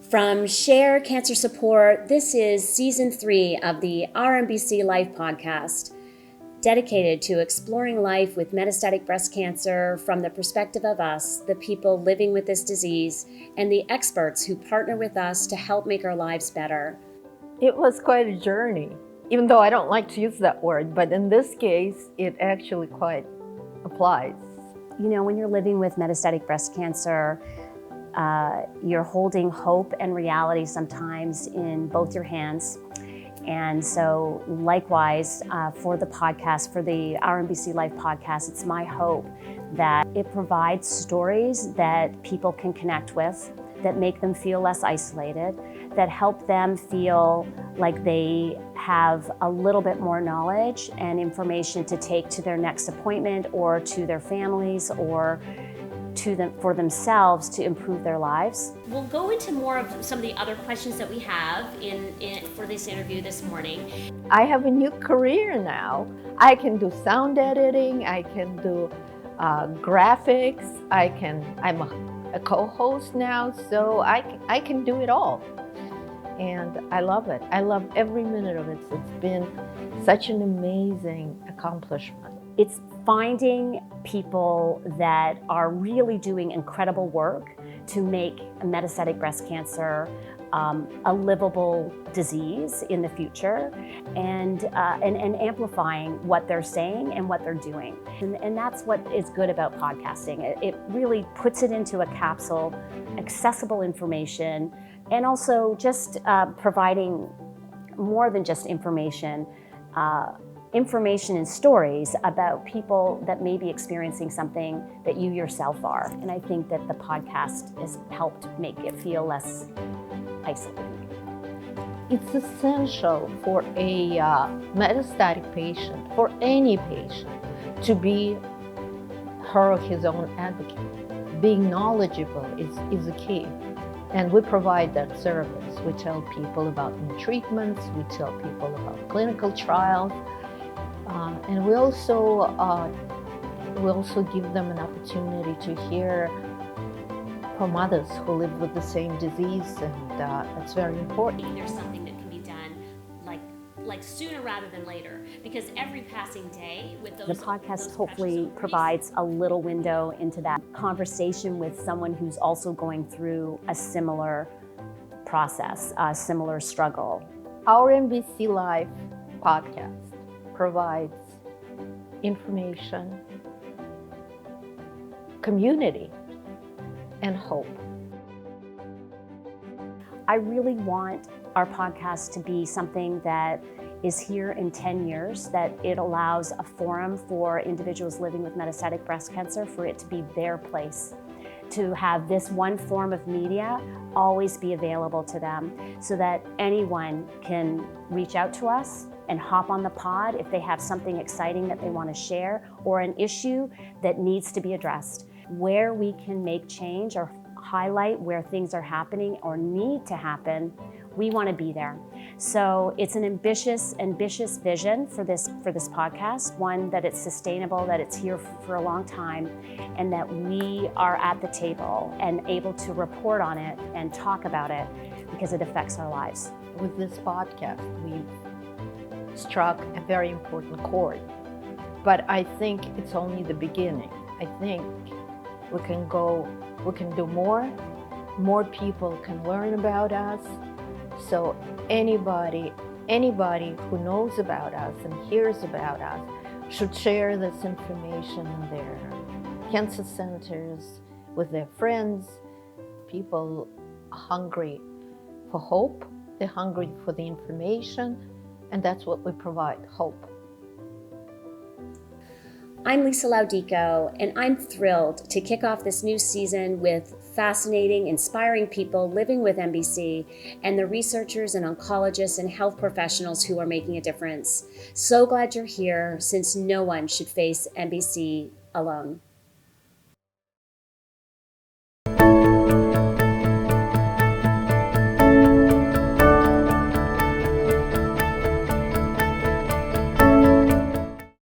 From Share Cancer Support, this is Season 3 of the Our MBC Life Podcast, dedicated to exploring life with metastatic breast cancer from the perspective of us, the people living with this disease, and the experts who partner with us to help make our lives better. It was quite a journey, even though I don't like to use that word, but in this case, it actually quite applies. You know, when you're living with metastatic breast cancer, you're holding hope and reality sometimes in both your hands. And so likewise, for the podcast, for the Our MBC Life Podcast, it's my hope that it provides stories that people can connect with, that make them feel less isolated, that help them feel like they have a little bit more knowledge and information to take to their next appointment or to their families or to them for themselves to improve their lives. We'll go into more of some of the other questions that we have in for this interview this morning. I have a new career now. I can do sound editing, I can do graphics, I'm a co-host now, so I can do it all. And I love it. I love every minute of it. It's been such an amazing accomplishment. It's finding people that are really doing incredible work to make metastatic breast cancer a livable disease in the future, and amplifying what they're saying and what they're doing. And that's what is good about podcasting. It really puts it into a capsule, accessible information, and also just providing more than just information and stories about people that may be experiencing something that you yourself are. And I think that the podcast has helped make it feel less isolated. It's essential for a metastatic patient, for any patient, to be her or his own advocate. Being knowledgeable is a key. And we provide that service. We tell people about new treatments, we tell people about clinical trials, and we also give them an opportunity to hear from others who live with the same disease, and that's very important. There's something that can be done like sooner rather than later, because every passing day with those. The podcast hopefully provides a little window into that conversation with someone who's also going through a similar process, a similar struggle. Our MBC Life Podcast provides information, community, and hope. I really want our podcast to be something that is here in 10 years, that it allows a forum for individuals living with metastatic breast cancer, for it to be their place, to have this one form of media always be available to them, so that anyone can reach out to us and hop on the pod if they have something exciting that they want to share or an issue that needs to be addressed. Where we can make change or highlight where things are happening or need to happen, we want to be there. So it's an ambitious vision for this podcast, one that it's sustainable, that it's here for a long time, and that we are at the table and able to report on it and talk about it because it affects our lives. With this podcast, we've struck a very important chord, but I think it's only the beginning. I think we can do more people can learn about us. So anybody who knows about us and hears about us should share this information in their cancer centers, with their friends. People are hungry for hope, they're hungry for the information, and that's what we provide, hope. I'm Lisa Laudico, and I'm thrilled to kick off this new season with fascinating, inspiring people living with MBC and the researchers and oncologists and health professionals who are making a difference. So glad you're here, since no one should face MBC alone.